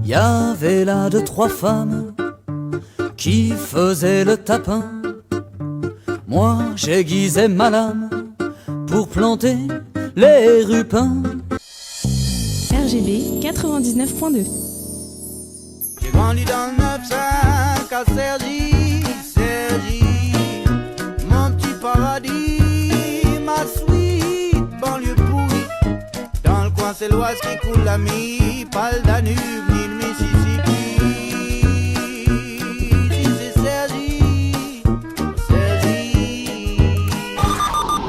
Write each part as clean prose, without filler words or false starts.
Y avait là 2, 3 femmes qui faisaient le tapin. Moi j'aiguisais ma lame pour planter les rupins. RGB 99.2. J'ai grandi dans le 9-5 à Cergy, mon petit paradis, ma sweet banlieue pourrie. Dans le coin c'est l'Oise qui coule l'ami, pas le Danube ni le Mississippi. Si c'est Cergy.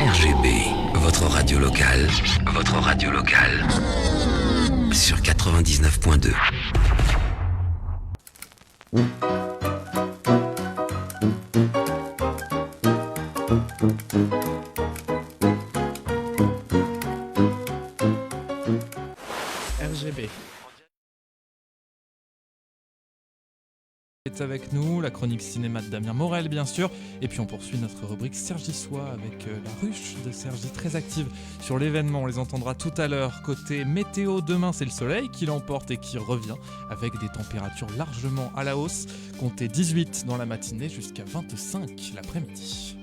RGB, votre radio locale sur 99.2. RGB est avec nous, la chronique cinéma de Damien Morel bien sûr, et puis on poursuit notre rubrique Cergy-Sois avec la ruche de Cergy très active sur l'événement. On les entendra tout à l'heure. Côté météo, demain c'est le soleil qui l'emporte et qui revient avec des températures largement à la hausse, comptez 18 dans la matinée jusqu'à 25 l'après-midi.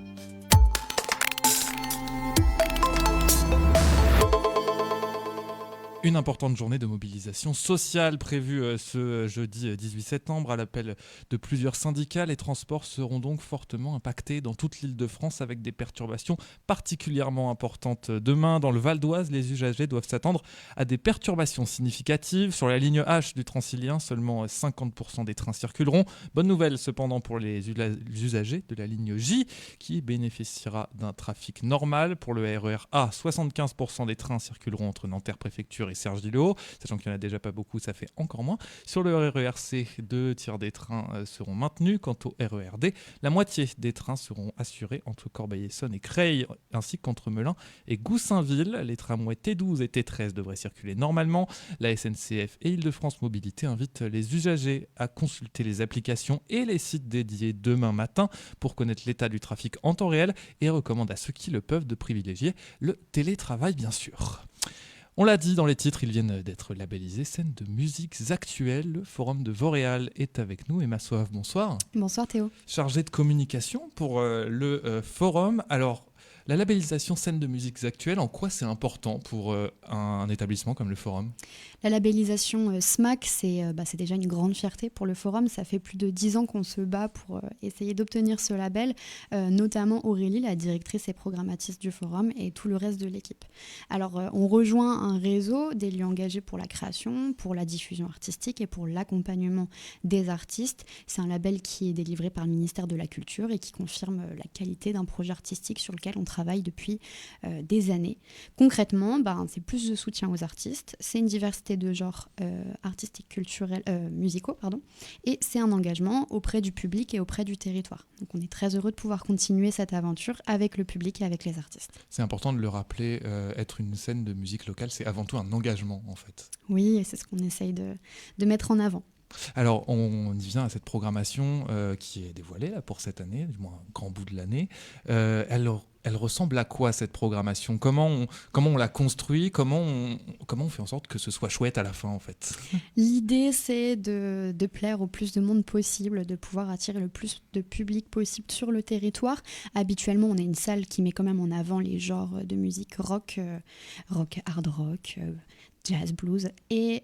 Une importante journée de mobilisation sociale prévue ce jeudi 18 septembre à l'appel de plusieurs syndicats. Les transports seront donc fortement impactés dans toute l'Île-de-France avec des perturbations particulièrement importantes. Demain, dans le Val d'Oise, les usagers doivent s'attendre à des perturbations significatives. Sur la ligne H du Transilien, seulement 50% des trains circuleront. Bonne nouvelle cependant pour les usagers de la ligne J qui bénéficiera d'un trafic normal. Pour le RER A, 75% des trains circuleront entre Nanterre-Préfecture et Cergy-le-Haut, sachant qu'il n'y en a déjà pas beaucoup, ça fait encore moins. Sur le RER C, 2 tiers des trains seront maintenus. Quant au RER D, la moitié des trains seront assurés entre Corbeil-Essonnes et Creil, ainsi qu'entre Melun et Goussainville. Les tramways T12 et T13 devraient circuler normalement. La SNCF et Île-de-France Mobilité invitent les usagers à consulter les applications et les sites dédiés demain matin pour connaître l'état du trafic en temps réel et recommandent à ceux qui le peuvent de privilégier le télétravail bien sûr. On l'a dit dans les titres, ils viennent d'être labellisés scène de musiques actuelles. Le Forum de Vauréal est avec nous. Emma Soave, bonsoir. Bonsoir Théo. Chargée de communication pour le Forum. Alors, la labellisation scène de musiques actuelles, en quoi c'est important pour un établissement comme le Forum ? La labellisation SMAC, c'est déjà une grande fierté pour le Forum. Ça fait plus de 10 ans qu'on se bat pour essayer d'obtenir ce label, notamment Aurélie, la directrice et programmatrice du Forum, et tout le reste de l'équipe. Alors, on rejoint un réseau des lieux engagés pour la création, pour la diffusion artistique et pour l'accompagnement des artistes. C'est un label qui est délivré par le ministère de la Culture et qui confirme la qualité d'un projet artistique sur lequel on travaille depuis des années. Concrètement, c'est plus de soutien aux artistes, c'est une diversité de genres artistiques, culturels, musicaux, et c'est un engagement auprès du public et auprès du territoire. Donc on est très heureux de pouvoir continuer cette aventure avec le public et avec les artistes. C'est important de le rappeler, être une scène de musique locale, c'est avant tout un engagement en fait. Oui, et c'est ce qu'on essaye de mettre en avant. Alors, on y vient à cette programmation qui est dévoilée là, pour cette année, du moins un grand bout de l'année. Elle ressemble à quoi cette programmation ? Comment on la construit ? Comment on fait en sorte que ce soit chouette à la fin en fait ? L'idée, c'est de plaire au plus de monde possible, de pouvoir attirer le plus de public possible sur le territoire. Habituellement, on a une salle qui met quand même en avant les genres de musique rock, hard rock, jazz, blues. Et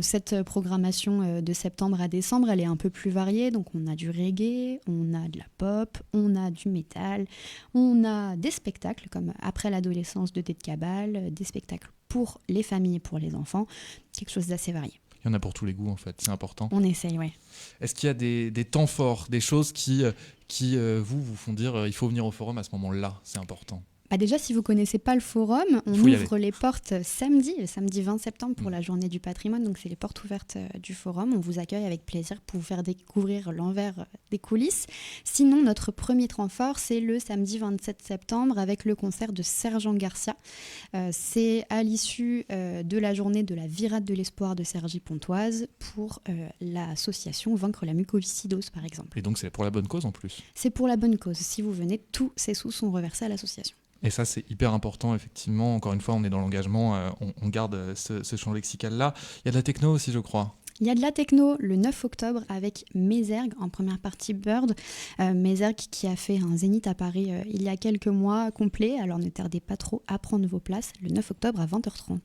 cette programmation de septembre à décembre, elle est un peu plus variée. Donc on a du reggae, on a de la pop, on a du métal, on a des spectacles comme Après l'adolescence de Tête Cabal, des spectacles pour les familles et pour les enfants, quelque chose d'assez varié. Il y en a pour tous les goûts en fait, c'est important. On essaye, ouais. Est-ce qu'il y a des temps forts, des choses qui vous font dire il faut venir au Forum à ce moment-là, c'est important ? Déjà, si vous ne connaissez pas le Forum, on ouvre les portes le samedi 20 septembre pour la journée du patrimoine. Donc, c'est les portes ouvertes du Forum. On vous accueille avec plaisir pour vous faire découvrir l'envers des coulisses. Sinon, notre premier temps fort, c'est le samedi 27 septembre avec le concert de Sergent Garcia. C'est à l'issue de la journée de la Virade de l'Espoir de Cergy-Pontoise pour l'association Vaincre la mucoviscidose, par exemple. Et donc, c'est pour la bonne cause en plus ? C'est pour la bonne cause. Si vous venez, tous ces sous sont reversés à l'association. Et ça, c'est hyper important, effectivement. Encore une fois, on est dans l'engagement, on garde ce champ lexical-là. Il y a de la techno aussi, je crois. Il y a de la techno le 9 octobre avec Mézergue, en première partie Bird. Mézergue qui a fait un zénith à Paris il y a quelques mois complet, alors ne tardez pas trop à prendre vos places le 9 octobre à 20h30.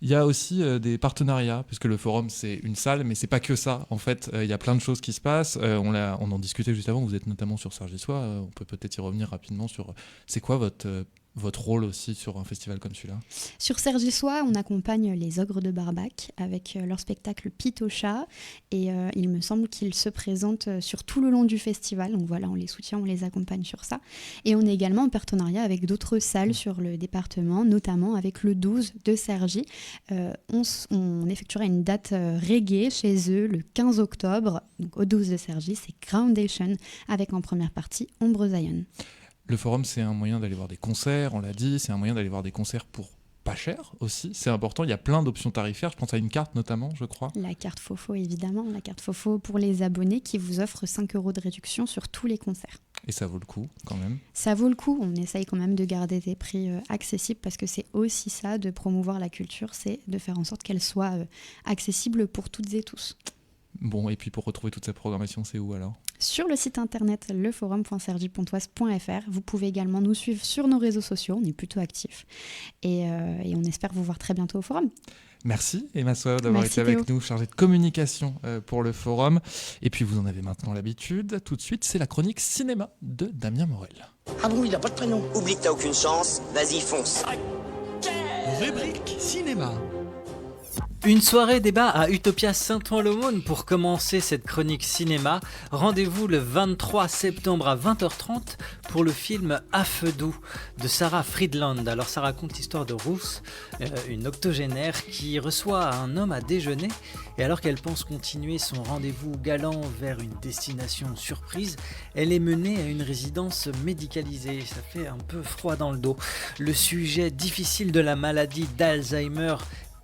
Il y a aussi des partenariats, puisque le forum c'est une salle, mais c'est pas que ça. En fait, il y a plein de choses qui se passent. On en discutait juste avant, vous êtes notamment sur Cergy-Sois. On peut peut-être y revenir rapidement sur c'est quoi votre rôle aussi sur un festival comme celui-là. Sur Cergy-Sois, on accompagne les Ogres de Barbac avec leur spectacle Pitocha et il me semble qu'ils se présentent sur tout le long du festival. Donc voilà, on les soutient, on les accompagne sur ça. Et on est également en partenariat avec d'autres salles sur le département, notamment avec le 12 de Cergy. On effectuera une date reggae chez eux le 15 octobre, donc au 12 de Cergy, c'est Groundation avec en première partie Ombre Zion. Le forum, c'est un moyen d'aller voir des concerts, on l'a dit, c'est un moyen d'aller voir des concerts pour pas cher aussi, c'est important, il y a plein d'options tarifaires, je pense à une carte notamment, je crois. La carte FOFO, évidemment, la carte FOFO pour les abonnés qui vous offre 5 € de réduction sur tous les concerts. Et ça vaut le coup quand même. Ça vaut le coup, on essaye quand même de garder des prix accessibles parce que c'est aussi ça, de promouvoir la culture, c'est de faire en sorte qu'elle soit accessible pour toutes et tous. Bon, et puis pour retrouver toute cette programmation, c'est où alors ? Sur le site internet leforum.cergy-pontoise.fr. Vous pouvez également nous suivre sur nos réseaux sociaux, on est plutôt actifs. Et on espère vous voir très bientôt au forum. Merci Emma Sow d'avoir été Théo. avec nous, chargée de communication pour le forum. Et puis vous en avez maintenant l'habitude. Tout de suite, c'est la chronique cinéma de Damien Morel. Ah bon, il a pas de prénom. Oublie que t'as aucune chance, vas-y fonce. Rubrique cinéma. Une soirée débat à Utopia Saint-Ouen-l'Aumône pour commencer cette chronique cinéma. Rendez-vous le 23 septembre à 20h30 pour le film À feu doux de Sarah Friedland. Alors ça raconte l'histoire de Ruth, une octogénaire qui reçoit un homme à déjeuner et alors qu'elle pense continuer son rendez-vous galant vers une destination surprise, elle est menée à une résidence médicalisée. Ça fait un peu froid dans le dos. Le sujet difficile de la maladie d'Alzheimer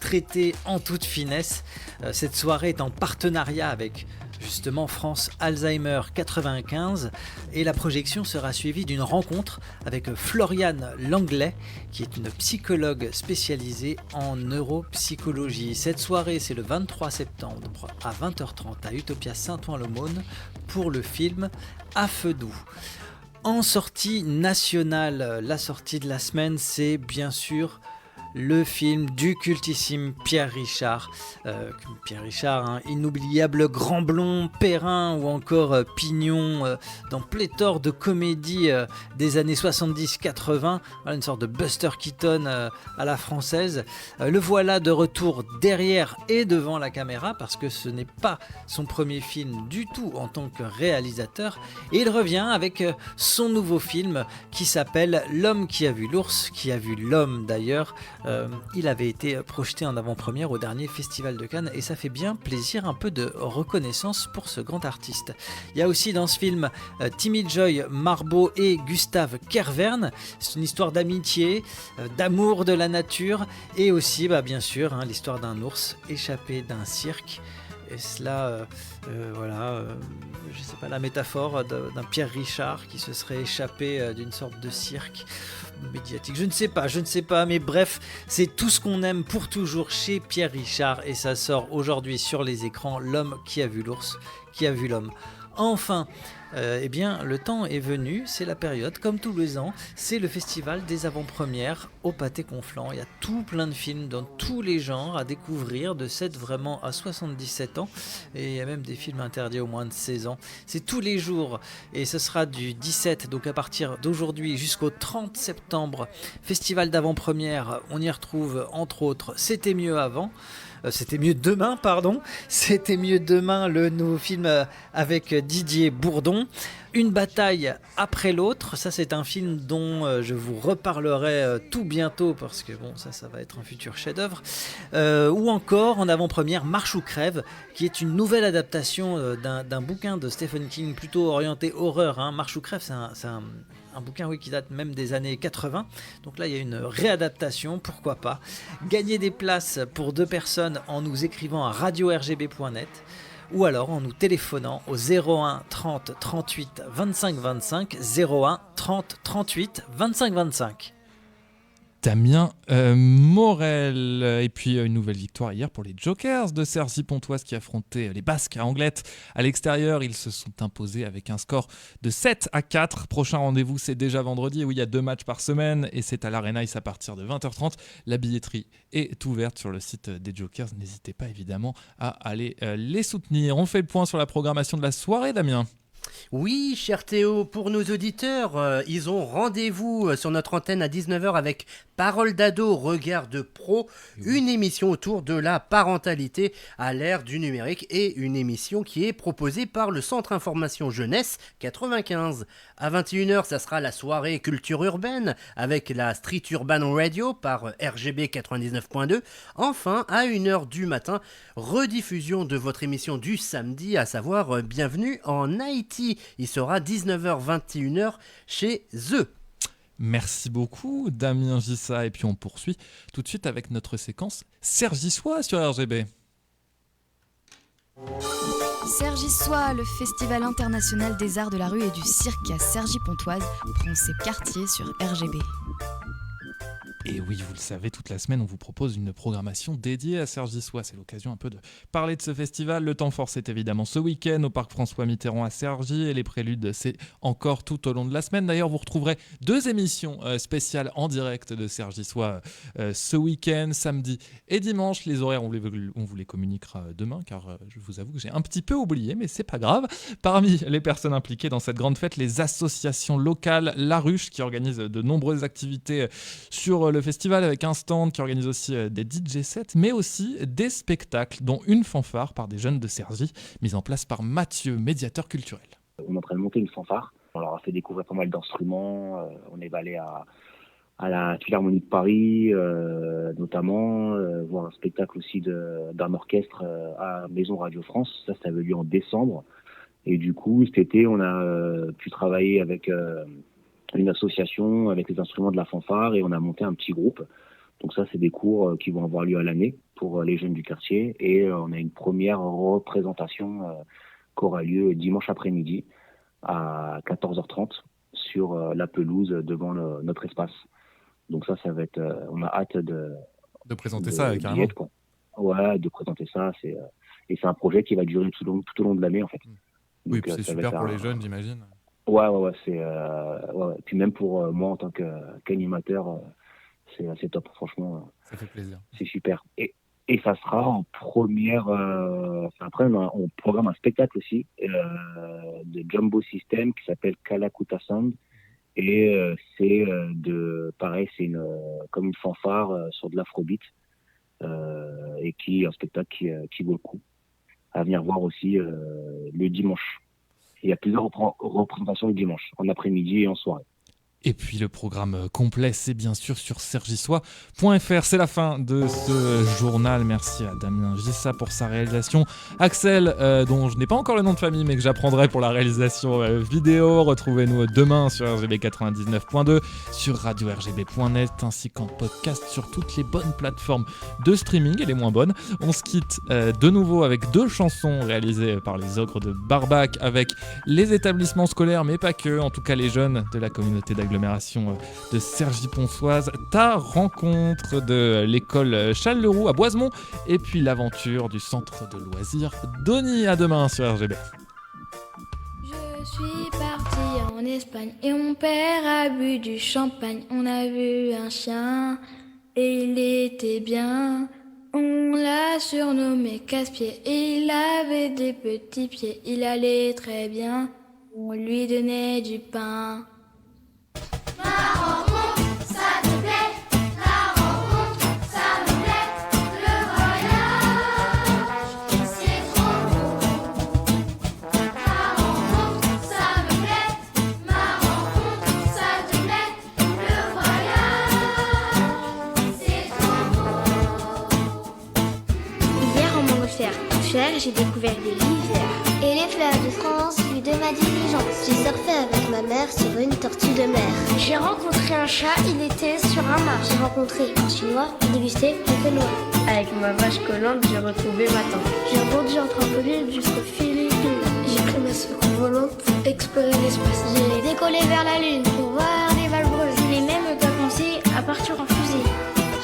traité en toute finesse. Cette soirée est en partenariat avec justement France Alzheimer 95 et la projection sera suivie d'une rencontre avec Floriane Langlais qui est une psychologue spécialisée en neuropsychologie. Cette soirée c'est le 23 septembre à 20h30 à Utopia Saint-Ouen-l'Aumône pour le film À feu doux. En sortie nationale, la sortie de la semaine c'est bien sûr le film du cultissime Pierre Richard. Pierre Richard, un inoubliable grand blond, Perrin ou encore Pignon dans pléthore de comédies des années 70-80. Voilà, une sorte de Buster Keaton à la française. Le voilà de retour derrière et devant la caméra parce que ce n'est pas son premier film du tout en tant que réalisateur. Et il revient avec son nouveau film qui s'appelle L'homme qui a vu l'ours, qui a vu l'homme d'ailleurs. Il avait été projeté en avant-première au dernier Festival de Cannes et ça fait bien plaisir, un peu de reconnaissance pour ce grand artiste. Il y a aussi dans ce film Timmy Joy Marbeau et Gustave Kervern. C'est une histoire d'amitié, d'amour de la nature et aussi bien sûr l'histoire d'un ours échappé d'un cirque. Et cela, je sais pas, la métaphore d'un Pierre Richard qui se serait échappé d'une sorte de cirque médiatique. Je ne sais pas, mais bref, c'est tout ce qu'on aime pour toujours chez Pierre Richard et ça sort aujourd'hui sur les écrans, L'homme qui a vu l'ours, qui a vu l'homme. Enfin, le temps est venu, c'est la période, comme tous les ans, c'est le festival des avant-premières au Pâté Conflans. Il y a tout plein de films dans tous les genres à découvrir, de 7 vraiment à 77 ans, et il y a même des films interdits aux moins de 16 ans. C'est tous les jours, et ce sera du 17, donc à partir d'aujourd'hui jusqu'au 30 septembre, festival d'avant-première, on y retrouve entre autres C'était mieux avant, C'était mieux demain, le nouveau film avec Didier Bourdon. Une bataille après l'autre, ça c'est un film dont je vous reparlerai tout bientôt parce que ça va être un futur chef-d'œuvre. Ou encore en avant-première Marche ou crève, qui est une nouvelle adaptation d'un bouquin de Stephen King plutôt orienté horreur. Marche ou crève, c'est un bouquin qui date même des années 80. Donc là, il y a une réadaptation, pourquoi pas. Gagnez des places pour 2 personnes en nous écrivant à radio-rgb.net ou alors en nous téléphonant au 01 30 38 25 25, 01 30 38 25 25. Damien Morel. Et puis une nouvelle victoire hier pour les Jokers de Cergy-Pontoise qui affrontaient les Basques à Anglette. À l'extérieur, ils se sont imposés avec un score de 7-4. Prochain rendez-vous, c'est déjà vendredi. Oui, il y a 2 matchs par semaine et c'est à l'Arena Ice à partir de 20h30. La billetterie est ouverte sur le site des Jokers. N'hésitez pas évidemment à aller les soutenir. On fait le point sur la programmation de la soirée, Damien. Oui, cher Théo, pour nos auditeurs, ils ont rendez-vous sur notre antenne à 19h avec Parole d'ado, regard de pro, une émission autour de la parentalité à l'ère du numérique et une émission qui est proposée par le Centre Information Jeunesse 95. À 21h, ça sera la soirée culture urbaine avec la Street Urban Radio par RGB 99.2. Enfin, à 1h du matin, rediffusion de votre émission du samedi, à savoir Bienvenue en Haïti. Il sera 19h-21h chez eux. Merci beaucoup Damien Gissa et puis on poursuit tout de suite avec notre séquence Cergy-Sois sur RGB. Cergy-Sois, le festival international des arts de la rue et du cirque à Cergy-Pontoise prend ses quartiers sur RGB. Et oui, vous le savez, toute la semaine, on vous propose une programmation dédiée à Cergy-Sois. C'est l'occasion un peu de parler de ce festival. Le temps fort, c'est évidemment ce week-end au parc François Mitterrand à Cergy. Et les préludes, c'est encore tout au long de la semaine. D'ailleurs, vous retrouverez 2 émissions spéciales en direct de Cergy-Sois ce week-end, samedi et dimanche. Les horaires, on vous les communiquera demain, car je vous avoue que j'ai un petit peu oublié, mais c'est pas grave. Parmi les personnes impliquées dans cette grande fête, les associations locales, La Ruche, qui organise de nombreuses activités sur le festival avec un stand qui organise aussi des DJ sets, mais aussi des spectacles, dont une fanfare par des jeunes de Cergy, mise en place par Mathieu, médiateur culturel. On est en train de monter une fanfare. On leur a fait découvrir pas mal d'instruments. On est allé à la Philharmonie de Paris, notamment, voir un spectacle aussi d'un orchestre à Maison Radio France. Ça avait lieu en décembre. Et du coup, cet été, on a pu travailler avec une association avec les instruments de la fanfare et on a monté un petit groupe. Donc ça, c'est des cours qui vont avoir lieu à l'année pour les jeunes du quartier et on a une première représentation qui aura lieu dimanche après-midi à 14h30 sur la pelouse devant notre espace. Donc ça va être... on a hâte de présenter ça carrément. Ouais, de présenter ça. Et c'est un projet qui va durer tout au long de l'année en fait. Oui, donc, puis c'est super pour les jeunes, j'imagine. Ouais, c'est puis même pour moi en tant qu'animateur, c'est assez top, franchement. Ça fait plaisir. C'est super. Et ça sera en première. Après, on programme un spectacle aussi de Jumbo System qui s'appelle Kalakuta Sound. Et c'est pareil, c'est comme une fanfare sur de l'afrobeat et qui est un spectacle qui vaut le coup à venir voir aussi le dimanche. Il y a plusieurs représentations le dimanche, en après-midi et en soirée. Et puis le programme complet, c'est bien sûr sur cergysois.fr. C'est la fin de ce journal. Merci à Damien Gissa pour sa réalisation. Axel, dont je n'ai pas encore le nom de famille, mais que j'apprendrai pour la réalisation vidéo. Retrouvez-nous demain sur RGB 99.2, sur radio-rgb.net, ainsi qu'en podcast sur toutes les bonnes plateformes de streaming et les moins bonnes. On se quitte de nouveau avec 2 chansons réalisées par les Ogres de Barbac, avec les établissements scolaires, mais pas que, en tout cas les jeunes de la communauté d'agglomération de Cergy-Pontoise, Ta rencontre de l'école Charles-Leroux à Boisemont, et puis l'aventure du centre de loisirs Doni. À demain sur RGB. Je suis partie en Espagne et mon père a bu du champagne. On a vu un chien et il était bien. On l'a surnommé casse-pied et il avait des petits pieds. Il allait très bien, on lui donnait du pain. Ma rencontre, ça te plaît? La rencontre, ça me plaît. Le voyage, c'est trop beau. Ma rencontre, ça me plaît. Ma rencontre, ça te plaît. Le voyage, c'est trop beau. Hier en Montgolfière, j'ai découvert des rivières. Et les fleurs de France, vue de ma diligence. J'ai surfé avec ma mère sur une tortue de mer. J'ai rencontré un chat, il était sur un mât. J'ai rencontré un chinois, j'ai dégusté du fenouil. Avec ma vache collante, j'ai retrouvé ma tante. J'ai rebondi en trampoline jusqu'aux Philippines. J'ai pris ma soucoupe volante pour explorer l'espace. J'ai décollé vers la lune pour voir les balles brûler. Je n'ai même pas pensé à partir en fusée.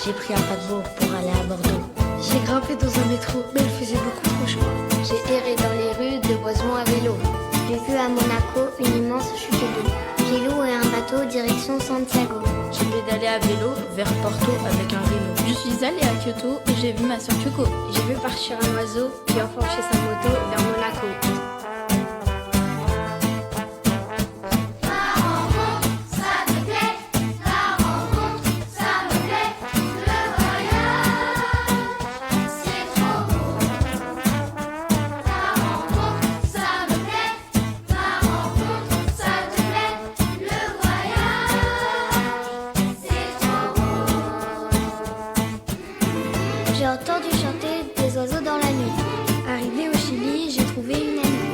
J'ai pris un paquebot pour aller à Bordeaux. J'ai grimpé dans un métro, mais il faisait beaucoup trop chaud. J'ai erré dans les rues de Boisemont à vélo. J'ai vu à Monaco une immense chute d'eau. J'ai loué un bateau direction Santiago. J'ai pédalé à vélo vers Porto avec un vélo. Je suis allée à Kyoto et j'ai vu ma sœur Kyoko. J'ai vu partir un oiseau qui enfourchait sa moto vers Monaco. J'ai entendu chanter des oiseaux dans la nuit. Arrivé au Chili, j'ai trouvé une amie.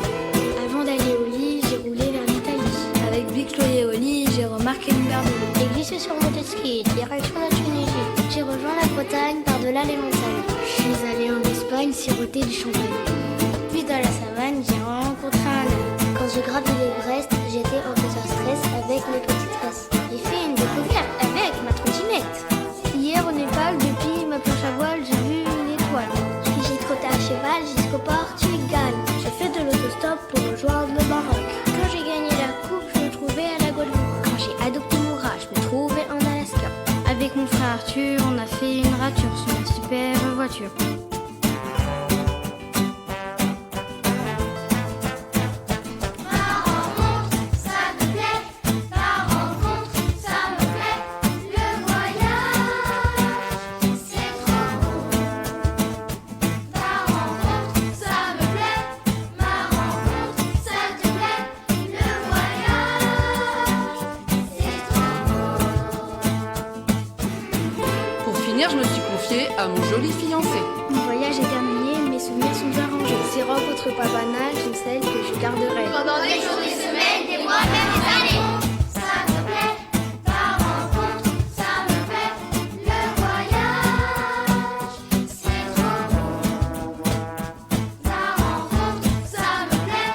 Avant d'aller au lit, j'ai roulé vers l'Italie. Avec Big Chloé et Oli, j'ai remarqué une gare de l'eau. J'ai glissé sur mon jet ski, direction la Tunisie. J'ai rejoint la Bretagne par-delà les montagnes. Je suis allée en Espagne siroter du champagne. Puis dans la savane, j'ai rencontré un homme. Quand j'ai gravi l'Everest, j'étais en stress avec mes petites tresses. J'ai fait une découverte avec ma trottinette. Hier au Népal, depuis ma planche à voile, j'ai vu une étoile. Puis j'ai trotté à cheval jusqu'au Portugal. J'ai fait de l'autostop pour rejoindre le Maroc. Quand j'ai gagné la coupe, je me trouvais à la Guadeloupe. Quand j'ai adopté Moura, je me trouvais en Alaska. Avec mon frère Arthur, on a fait une rature sur une super voiture. Je me suis confiée à mon joli fiancé. Mon voyage est terminé, mes souvenirs sont bien rangés. Ces rencontres pas banales sont celles que je garderai. Pendant des jours, des semaines, des mois, même des années. Ça me plaît, ta rencontre, ça me plaît. Le voyage, c'est trop beau. Ta rencontre, ça me plaît.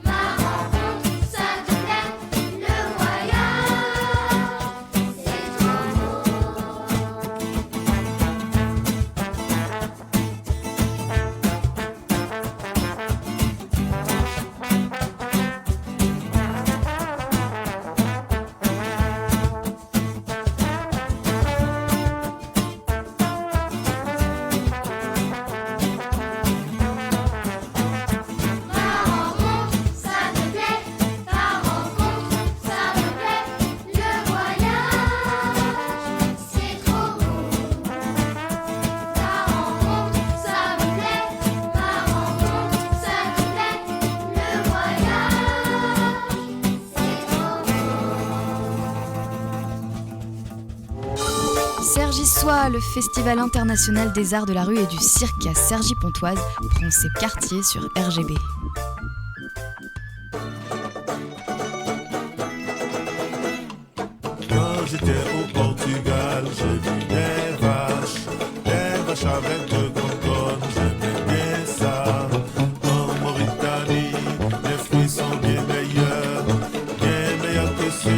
Ma rencontre, ça te plaît. Le voyage, c'est trop beau. Cergy-Soie, le Festival international des arts de la rue et du cirque à Cergy-Pontoise, prend ses quartiers sur RGB. Quand j'étais au Portugal, j'ai vu des vaches avec de grandes cornes, j'aimais bien ça. En Mauritanie, les fruits sont bien meilleurs que ceux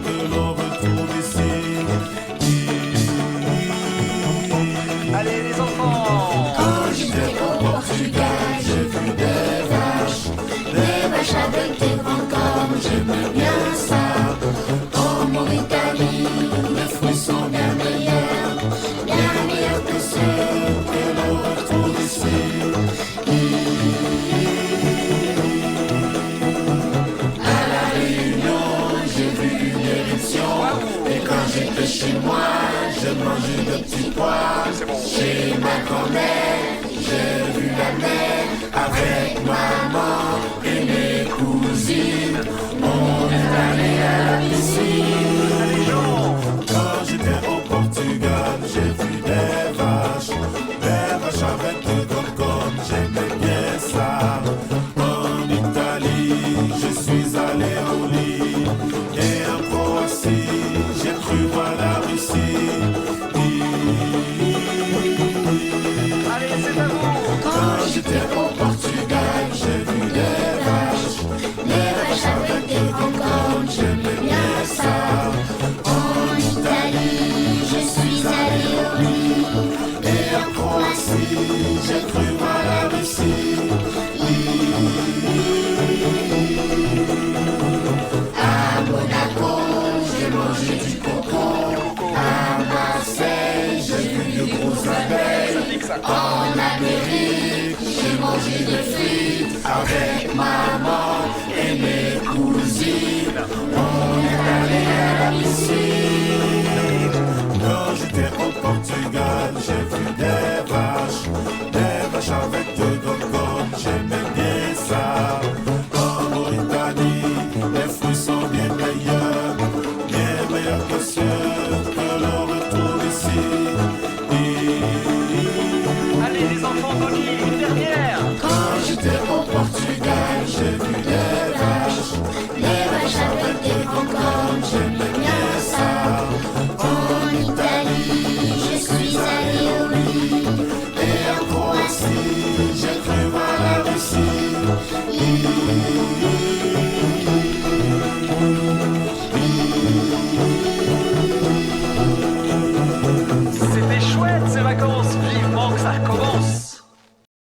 que l'on retrouve ici. Allez les enfants! Quand j'étais au Portugal, j'ai vu des vaches avec des grandes cornes, j'aimais bien ça. En Mauritanie, les fruits sont bien meilleurs que ceux que l'on retrouve ici. À la Réunion, j'ai vu une éruption. Et quand j'étais chez moi, je mangeais de petits pois. Chez ma grand-mère, j'ai vu la mer avec maman et mes cousines. On est allé à la piscine. Quand j'étais au Portugal, j'ai vu des vaches avec de grandes cornes, j'aimais bien ça. En Italie, je suis allé au lit. Et en Croatie, j'ai cru voir la Russie. Quand j'étais au Portugal, j'ai parties de frites avec maman et mes cousines. On est allé à la piscine. Quand j'étais au Portugal, j'ai vu des vaches avec de grandes cornes. J'aimais